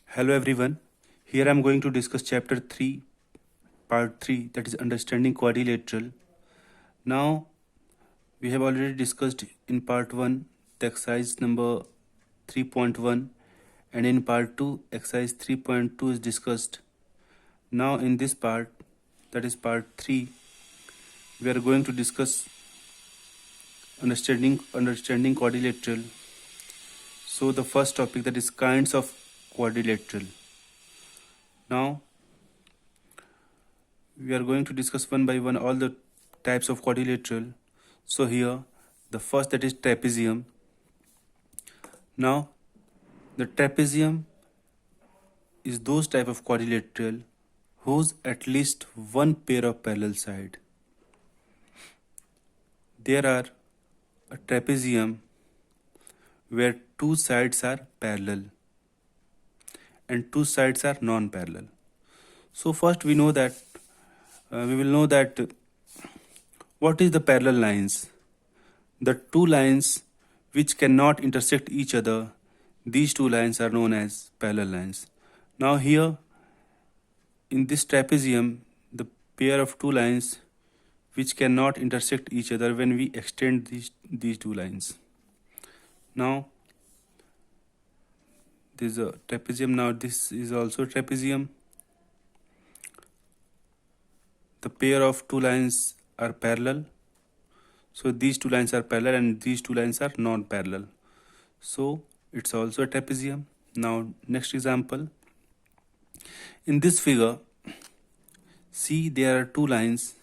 Hello everyone. Here I am going to discuss chapter 3, part 3, that is understanding quadrilateral. Now we have already discussed in part 1 the exercise number 3.1, and in part 2 exercise 3.2 is discussed. Now in this part, that is part 3, we are going to discuss understanding quadrilateral. So the first topic, that is kinds of quadrilateral. Now we are going to discuss one by one all the types of quadrilateral. So here the first, that is trapezium. Now the trapezium is those type of quadrilateral whose at least one pair of parallel side. There are a trapezium where two sides are parallel and two sides are non-parallel. So first we will know that what is the parallel lines. The two lines which cannot intersect each other, these two lines are known as parallel lines. Now here in this trapezium, the pair of two lines which cannot intersect each other when we extend these two lines. Now this is a trapezium. Now this is also trapezium. The pair of two lines are parallel. So these two lines are parallel and these two lines are non-parallel. So it's also a trapezium. Now next example. In this figure, see there are two lines,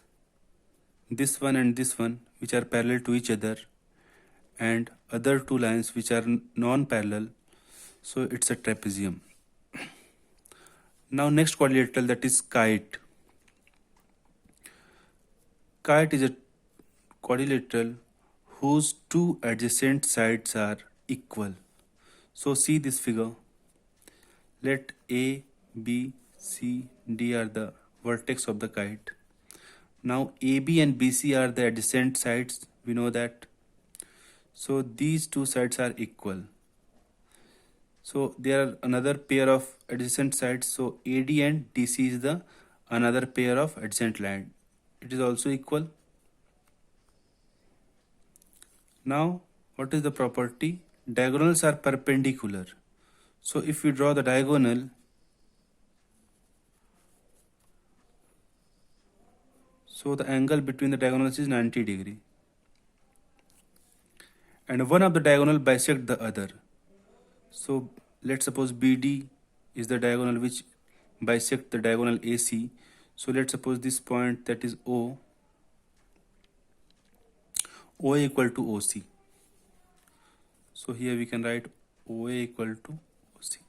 this one and this one, which are parallel to each other, and other two lines which are non-parallel. So it's a trapezium. Now next quadrilateral, that is kite. Kite is a quadrilateral whose two adjacent sides are equal. So see this figure. Let A, B, C, D are the vertex of the kite. Now AB and BC are the adjacent sides, we know that. So these two sides are equal. So there are another pair of adjacent sides. So AD and DC is the another pair of adjacent line. It is also equal. Now what is the property? Diagonals are perpendicular. So if we draw the diagonal, so the angle between the diagonals is 90 degree. And one of the diagonal bisect the other. So let's suppose BD is the diagonal which bisect the diagonal AC. So let's suppose this point, that is O, OA equal to OC. So here we can write OA equal to OC.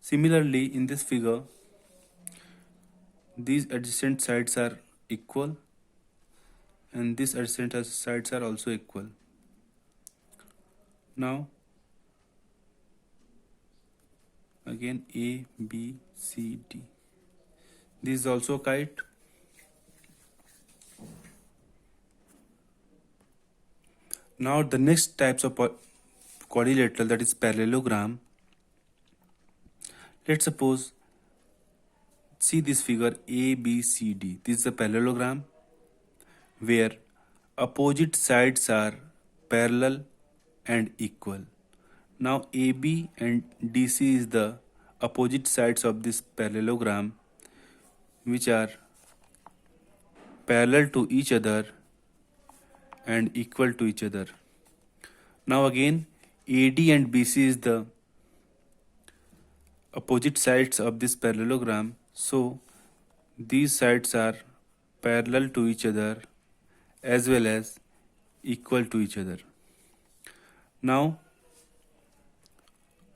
Similarly, in this figure, these adjacent sides are equal and these adjacent sides are also equal. Now again A, B, C, D. This is also kite. Now the next types of quadrilateral, that is parallelogram. Let's suppose, see this figure A, B, C, D. This is a parallelogram where opposite sides are parallel and equal. Now AB and DC is the opposite sides of this parallelogram which are parallel to each other and equal to each other. Now again AD and BC is the opposite sides of this parallelogram. So these sides are parallel to each other as well as equal to each other. Now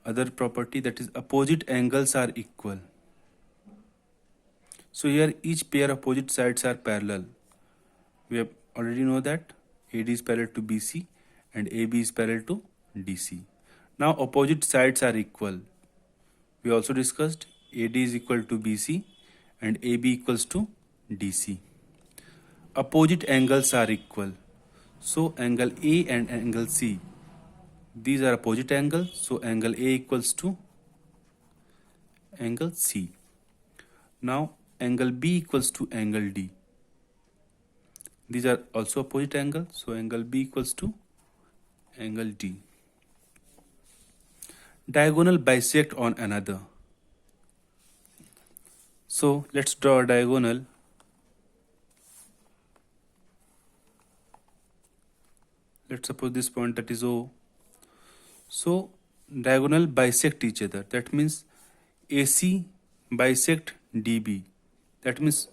other property, that is opposite angles are equal. So here each pair of opposite sides are parallel. We have already know that AD is parallel to BC and AB is parallel to DC. Now opposite sides are equal. We also discussed AD is equal to BC and AB equals to DC. Opposite angles are equal. So angle A and angle C, these are opposite angles. So angle A equals to angle C. Now angle B equals to angle D. These are also opposite angles, so angle B equals to angle D. Diagonal bisect on another. So let's draw a diagonal. Let's suppose this point, that is O. So diagonal bisect each other. That means AC bisect DB. That means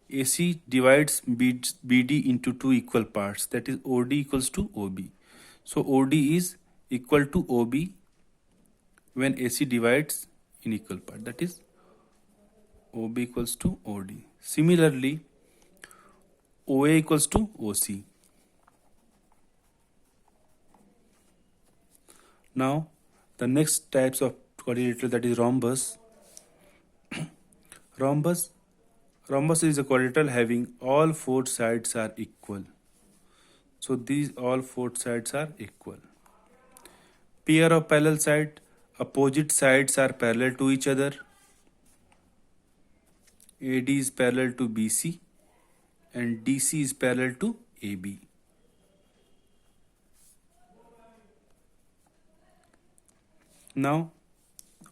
AC divides BD into two equal parts. That is OD equals to OB. So OD is equal to OB when AC divides in equal part. That is OB equals to OD. Similarly, OA equals to OC. Now the next types of quadrilateral, that is rhombus. Rhombus is a quadrilateral having all four sides are equal. So these all four sides are equal. Pair of parallel sides, opposite sides are parallel to each other. AD is parallel to BC and DC is parallel to AB. Now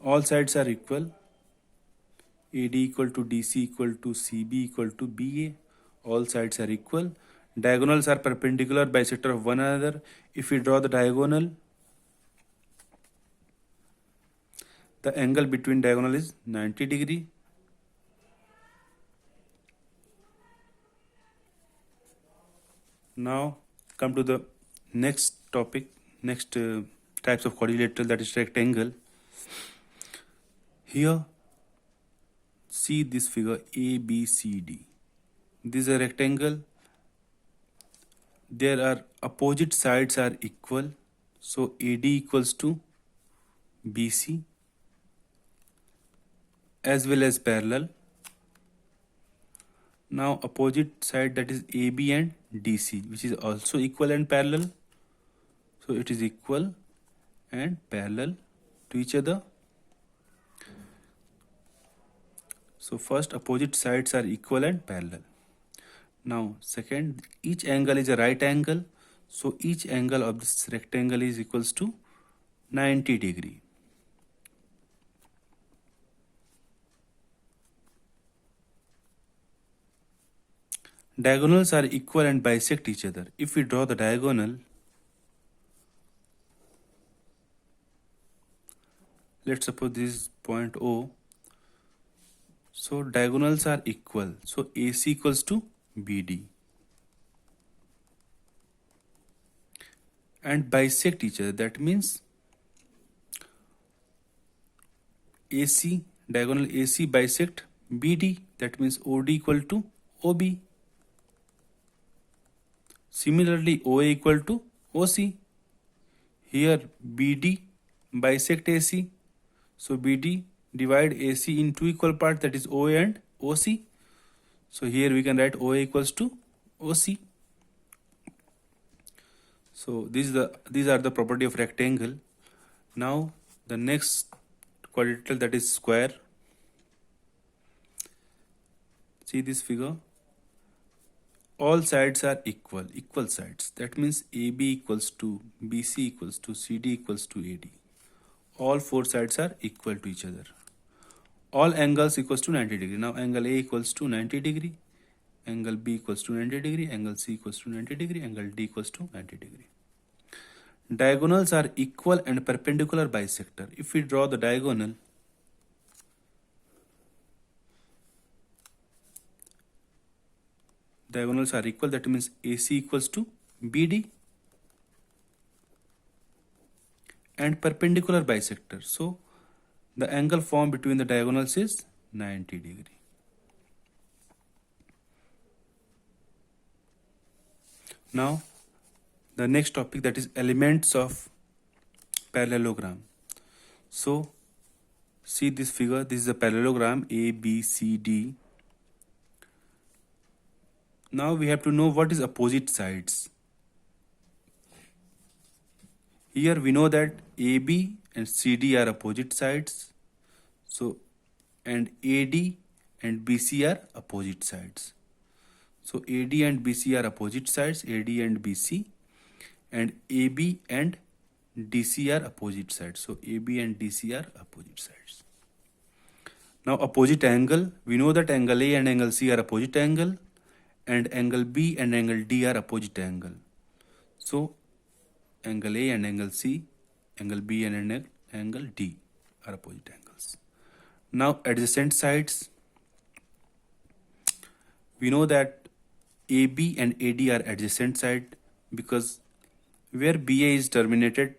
all sides are equal. AD equal to DC equal to CB equal to BA. All sides are equal. Diagonals are perpendicular bisector of one another. If we draw the diagonal, the angle between diagonal is 90 degree. Now come to the next topic, next types of quadrilateral, that is rectangle. Here see this figure ABCD. This is a rectangle. There are opposite sides are equal. So AD equals to BC as well as parallel. Now opposite side, that is AB and DC, which is also equal and parallel. So it is equal and parallel to each other. So first, opposite sides are equal and parallel. Now second, each angle is a right angle. So each angle of this rectangle is equals to 90 degree. Diagonals are equal and bisect each other. If we draw the diagonal, let's suppose this is point O. So diagonals are equal. So AC equals to BD. And bisect each other. That means AC, diagonal AC bisect BD. That means OD equal to OB. Similarly, OA equal to OC. Here BD bisect AC. So BD divide AC in two equal parts, that is OA and OC. So here we can write OA equals to OC. So these are the property of rectangle. Now the next quadrilateral, that is square. See this figure. All sides are equal sides. That means AB equals to BC equals to CD equals to AD. All four sides are equal to each other. All angles equals to 90 degree. Now angle A equals to 90 degree. Angle B equals to 90 degree. Angle C equals to 90 degree. Angle D equals to 90 degree. Diagonals are equal and perpendicular bisector. If we draw the diagonal, diagonals are equal. That means AC equals to BD and perpendicular bisector. So the angle formed between the diagonals is 90 degree. Now the next topic, that is elements of parallelogram. So see this figure. This is a parallelogram A, B, C, D. Now we have to know what is opposite sides. Here we know that AB and CD are opposite sides. So and AD and BC are opposite sides. So AD and BC are opposite sides, AD and BC, and AB and DC are opposite sides. So AB and DC are opposite sides. Now opposite angle, we know that angle A and angle C are opposite angle, and angle B and angle D are opposite angle. So angle A and angle C, angle B and angle D are opposite angles. Now adjacent sides, we know that AB and AD are adjacent side because where BA is terminated,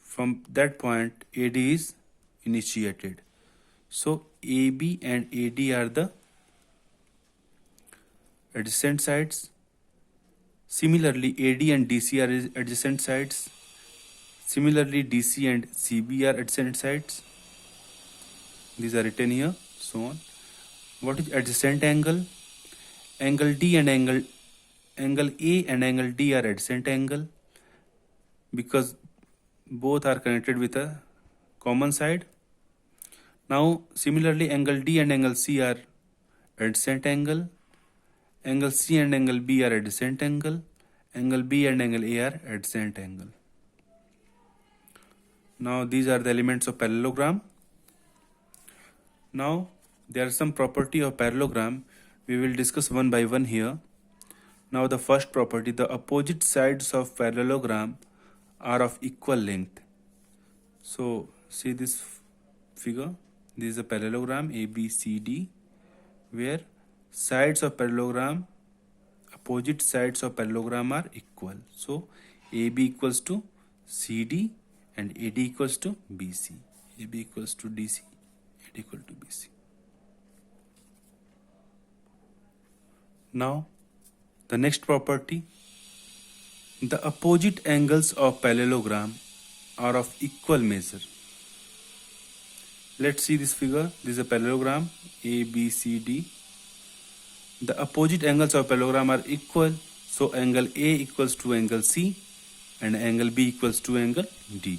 from that point AD is initiated. So AB and AD are the adjacent sides. Similarly, AD and DC are adjacent sides. Similarly, DC and CB are adjacent sides. These are written here, so on. What is adjacent angle? Angle D and angle A and angle D are adjacent angle because both are connected with a common side. Now, similarly, angle D and angle C are adjacent angle. Angle C and angle B are adjacent angle. Angle B and angle A are adjacent angle. Now, these are the elements of parallelogram. Now, there are some property of parallelogram. We will discuss one by one here. Now, the first property, the opposite sides of parallelogram are of equal length. So, see this figure. This is a parallelogram ABCD, where sides of parallelogram, opposite sides of parallelogram are equal. So, AB equals to CD and AD equals to BC. AB equals to DC, AD equal to BC. Now, the next property, the opposite angles of parallelogram are of equal measure. Let's see this figure. This is a parallelogram ABCD. The opposite angles of parallelogram are equal. So angle A equals to angle C and angle B equals to angle D.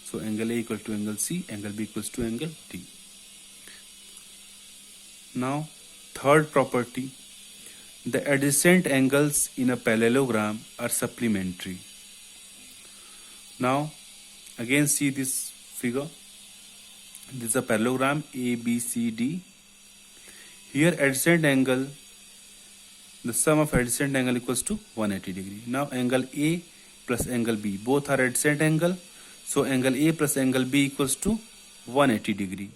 So angle A equals to angle C, angle B equals to angle D. Now, third property, the adjacent angles in a parallelogram are supplementary. Now, again see this figure. This is a parallelogram ABCD. Here adjacent angle, the sum of adjacent angle equals to 180 degree. Now angle A plus angle B, both are adjacent angle. So angle A plus angle B equals to 180 degree.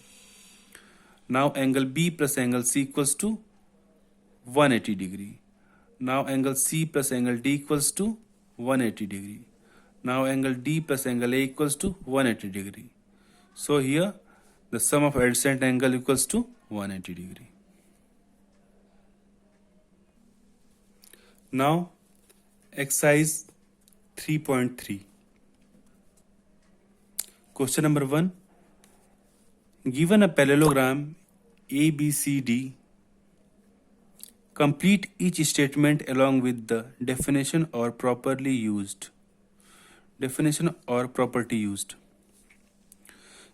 Now angle B plus angle C equals to 180 degree. Now angle C plus angle D equals to 180 degree. Now angle D plus angle A equals to 180 degree. So here the sum of adjacent angle equals to 180 degree. Now exercise 3.3. Question number 1. Given a parallelogram ABCD, complete each statement along with the definition or properly used. Definition or property used.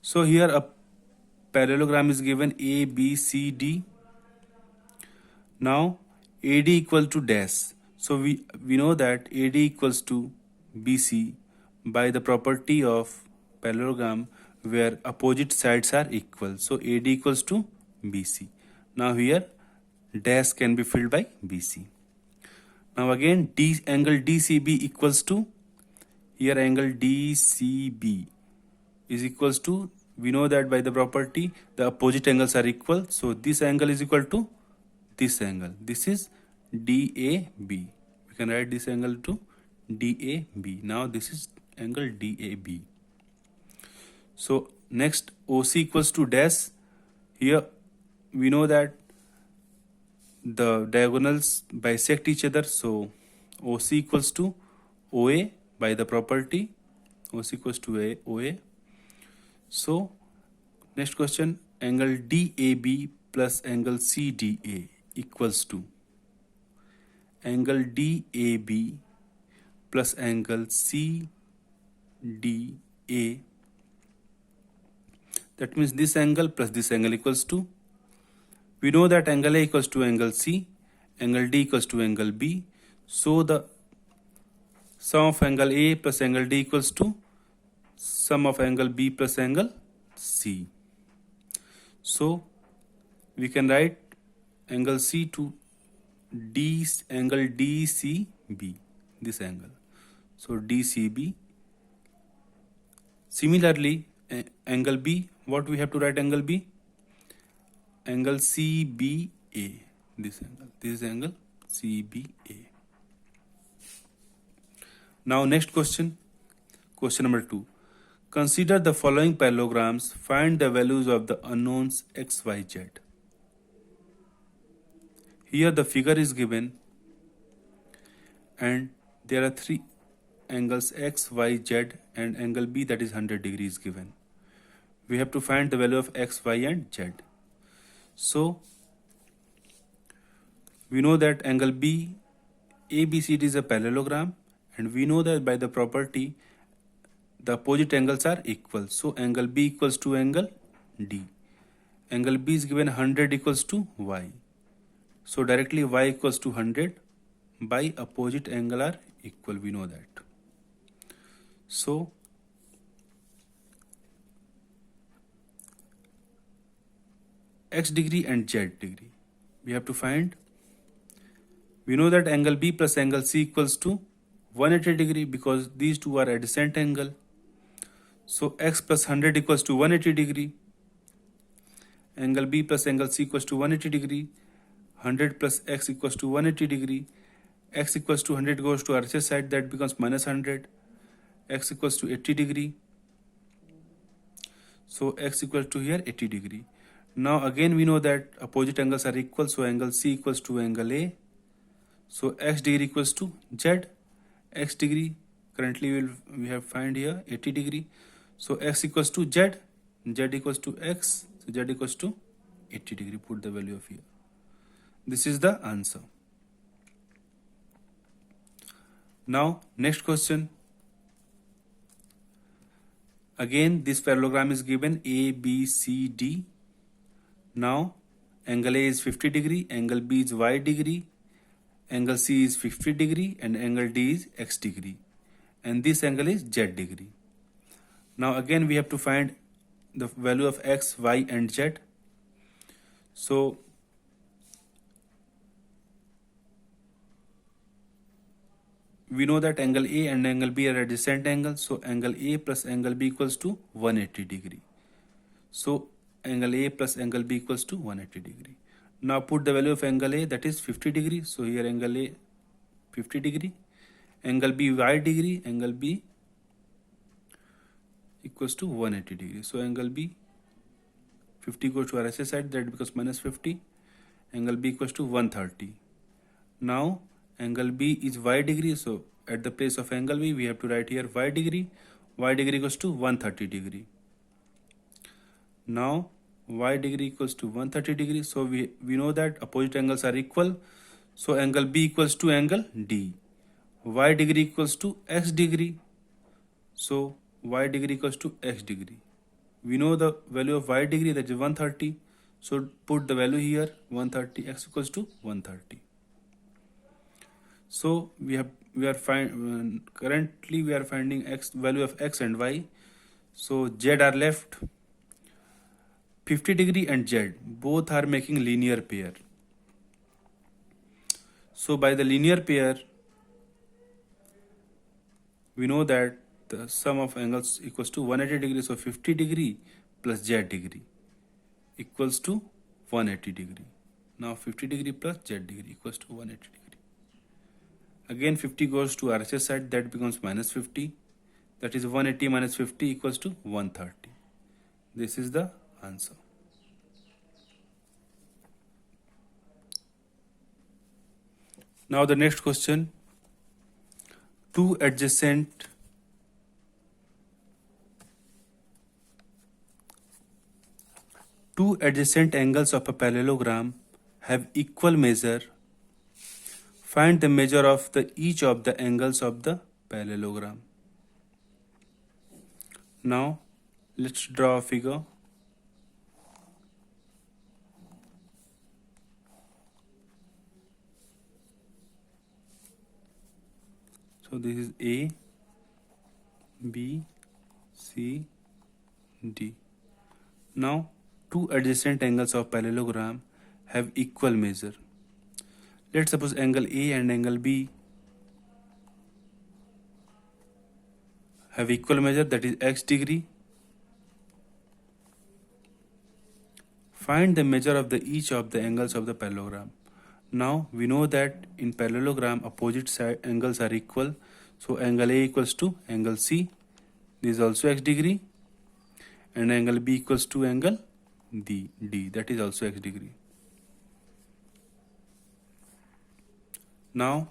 So here a parallelogram is given ABCD. Now AD equal to dash. So we know that AD equals to BC by the property of parallelogram where opposite sides are equal. So AD equals to BC. Now here dash can be filled by BC. Now again angle DCB equals to, here angle DCB is equals to, we know that by the property the opposite angles are equal. So this angle is equal to this angle. This is DAB. We can write this angle to DAB. Now this is angle DAB. So next OC equals to dash. Here we know that the diagonals bisect each other. So OC equals to OA by the property. OC equals to OA. So next question, angle DAB plus angle CDA equals to angle DAB plus angle CDA. The That means this angle plus this angle equals to, we know that angle A equals to angle C, angle D equals to angle B. So the sum of angle A plus angle D equals to sum of angle B plus angle C. So we can write angle C to D, angle DCB, this angle. So DCB. Similarly, angle B, what we have to write angle B? Angle CBA, this is angle CBA. Now next question number 2. Consider the following parallelograms. Find the values of the unknowns x, y, z. Here the figure is given and there are 3 angles x, y, z and angle B, that is 100 degrees given. We have to find the value of x, y and z. So we know that angle B, ABCD is a parallelogram, and we know that by the property the opposite angles are equal. So angle B equals to angle D. Angle B is given 100 equals to y. So directly y equals to 100 by opposite angle are equal, we know that. So x degree and z degree we have to find. We know that angle B plus angle C equals to 180 degree because these two are adjacent angle. So x plus 100 equals to 180 degree. Angle B plus angle C equals to 180 degree. 100 plus x equals to 180 degree. X equals to 100 goes to RHS side, that becomes minus 100. X equals to 80 degree. So x equals to here 80 degree. Now again we know that opposite angles are equal, so angle C equals to angle A. So x degree equals to z. X degree currently we have find here 80 degree. So x equals to z, z equals to x, so z equals to 80 degree. Put the value of here. This is the answer. Now next question. Again this parallelogram is given A, B, C, D. Now angle A is 50 degree, angle B is y degree, angle C is 50 degree and angle D is x degree, and this angle is z degree. Now again we have to find the value of x, y and z. So we know that angle A and angle B are adjacent angles, so angle A plus angle B equals to 180 degree. So angle A plus angle B equals to 180 degree. Now put the value of angle A, that is 50 degree. So here angle A 50 degree, angle B y degree, angle B equals to 180 degree. So angle B 50 goes to RHS side, that becomes minus 50. Angle B equals to 130. Now angle B is y degree, so at the place of angle B we have to write here y degree. Y degree equals to 130 degree. Now y degree equals to 130 degree. So we know that opposite angles are equal. So angle B equals to angle D. Y degree equals to x degree. So y degree equals to x degree. We know the value of y degree, that is 130. So put the value here 130, x equals to 130. So currently we are finding x value of x and y. So z are left. 50 degree and z both are making linear pair. So by the linear pair we know that the sum of angles equals to 180 degree. So 50 degree plus z degree equals to 180 degree. Now 50 degree plus z degree equals to 180 degree. Again 50 goes to RHS side, that becomes minus 50. That is 180 minus 50 equals to 130. This is the answer. Now the next question. Two adjacent angles of a parallelogram have equal measure. Find the measure of each of the angles of the parallelogram. Now let's draw a figure. So this is A, B, C, D. Now two adjacent angles of parallelogram have equal measure. Let's suppose angle A and angle B have equal measure, that is x degree. Find the measure of each of the angles of the parallelogram. Now we know that in parallelogram opposite side angles are equal. So angle A equals to angle C. This is also x degree. And angle B equals to angle D. That is also x degree. Now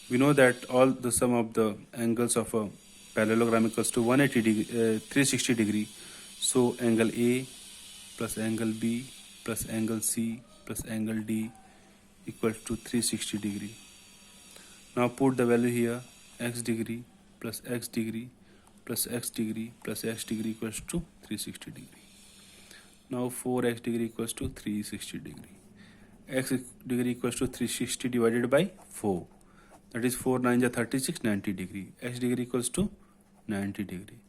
we know that all the sum of the angles of a parallelogram equals to 180 degree, 360 degree. So angle A plus angle B plus angle C plus angle D equals to 360 degree. Now put the value here, x degree plus x degree plus x degree plus x degree equals to 360 degree. Now 4x degree equals to 360 degree. X degree equals to 360 divided by 4. That is 4 9 36, 90 degree. X degree equals to 90 degree.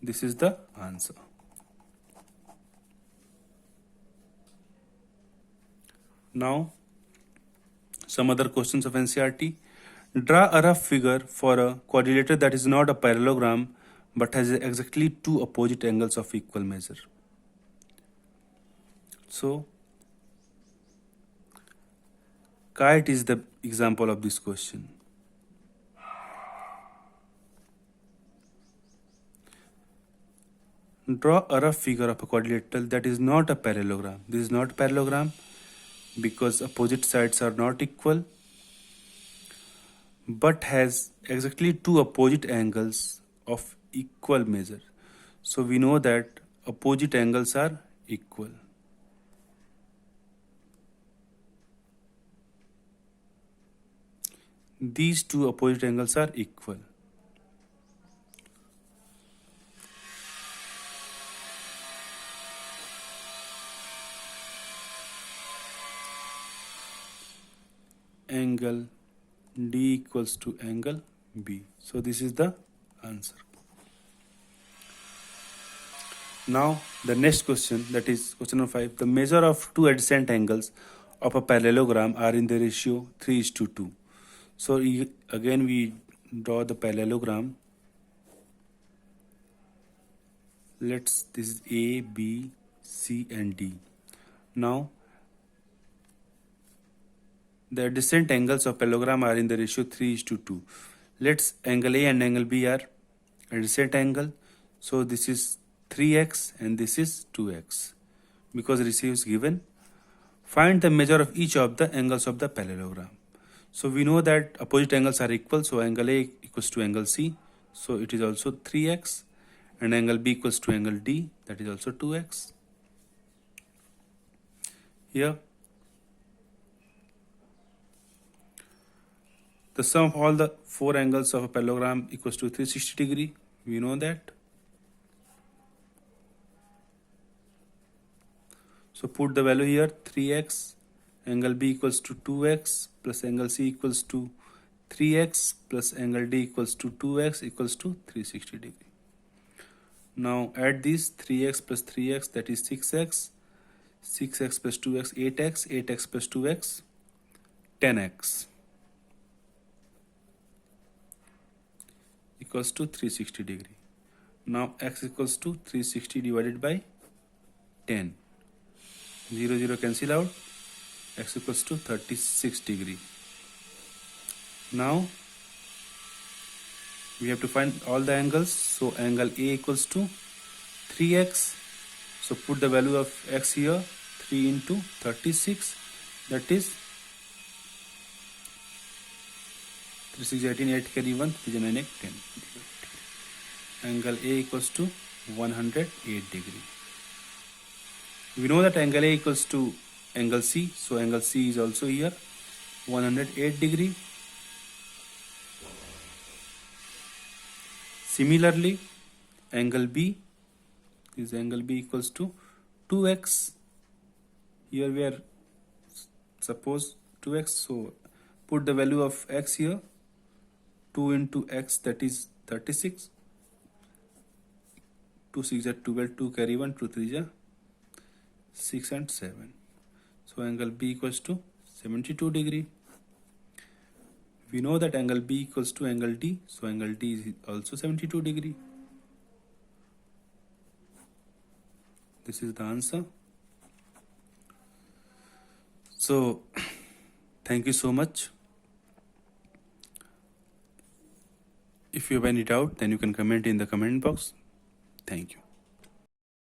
This is the answer. Now some other questions of NCERT. Draw a rough figure for a quadrilateral that is not a parallelogram but has exactly two opposite angles of equal measure. So kite is the example of this question. Draw a rough figure of a quadrilateral that is not a parallelogram. This is not parallelogram because opposite sides are not equal but has exactly two opposite angles of equal measure. So we know that opposite angles are equal. These two opposite angles are equal. Angle D equals to angle B. So this is the answer. Now the next question, that is question number 5. The measure of two adjacent angles of a parallelogram are in the ratio 3:2. So again we draw the parallelogram. This is A, B, C and D. Now the adjacent angles of parallelogram are in the ratio 3:2. Let's angle A and angle B are adjacent angle. So this is 3x and this is 2x because ratio is given. Find the measure of each of the angles of the parallelogram. So we know that opposite angles are equal. So angle A equals to angle C. So it is also 3x. And angle B equals to angle D. That is also 2x. Here the sum of all the four angles of a parallelogram equals to 360 degree. We know that. So put the value here, 3x, angle B equals to 2x plus angle C equals to 3x plus angle D equals to 2x equals to 360 degree. Now add these 3x plus 3x, that is 6x, 6x plus 2x, 8x, 8x plus 2x, 10x equals to 360 degree. Now x equals to 360 divided by 10. 0 0 cancel out. X equals to 36 degree. Now we have to find all the angles. So angle A equals to 3x. So put the value of x here, 3 into 36, that is 3 6 18, 8 carry 1, 3 9 8 10. Angle A equals to 108 degree. We know that angle A equals to angle C, so angle C is also here 108 degree. Similarly, angle B equals to 2x. Here we are suppose 2x. So put the value of x here. 2 into x, that is 36. 2 6 are 12, 2 carry 1, 2 3 are 6 and 7. So angle B equals to 72 degree. We know that angle B equals to angle D, so angle D is also 72 degree. This is the answer. So thank you so much. If you have any doubt, then you can comment in the comment box. Thank you.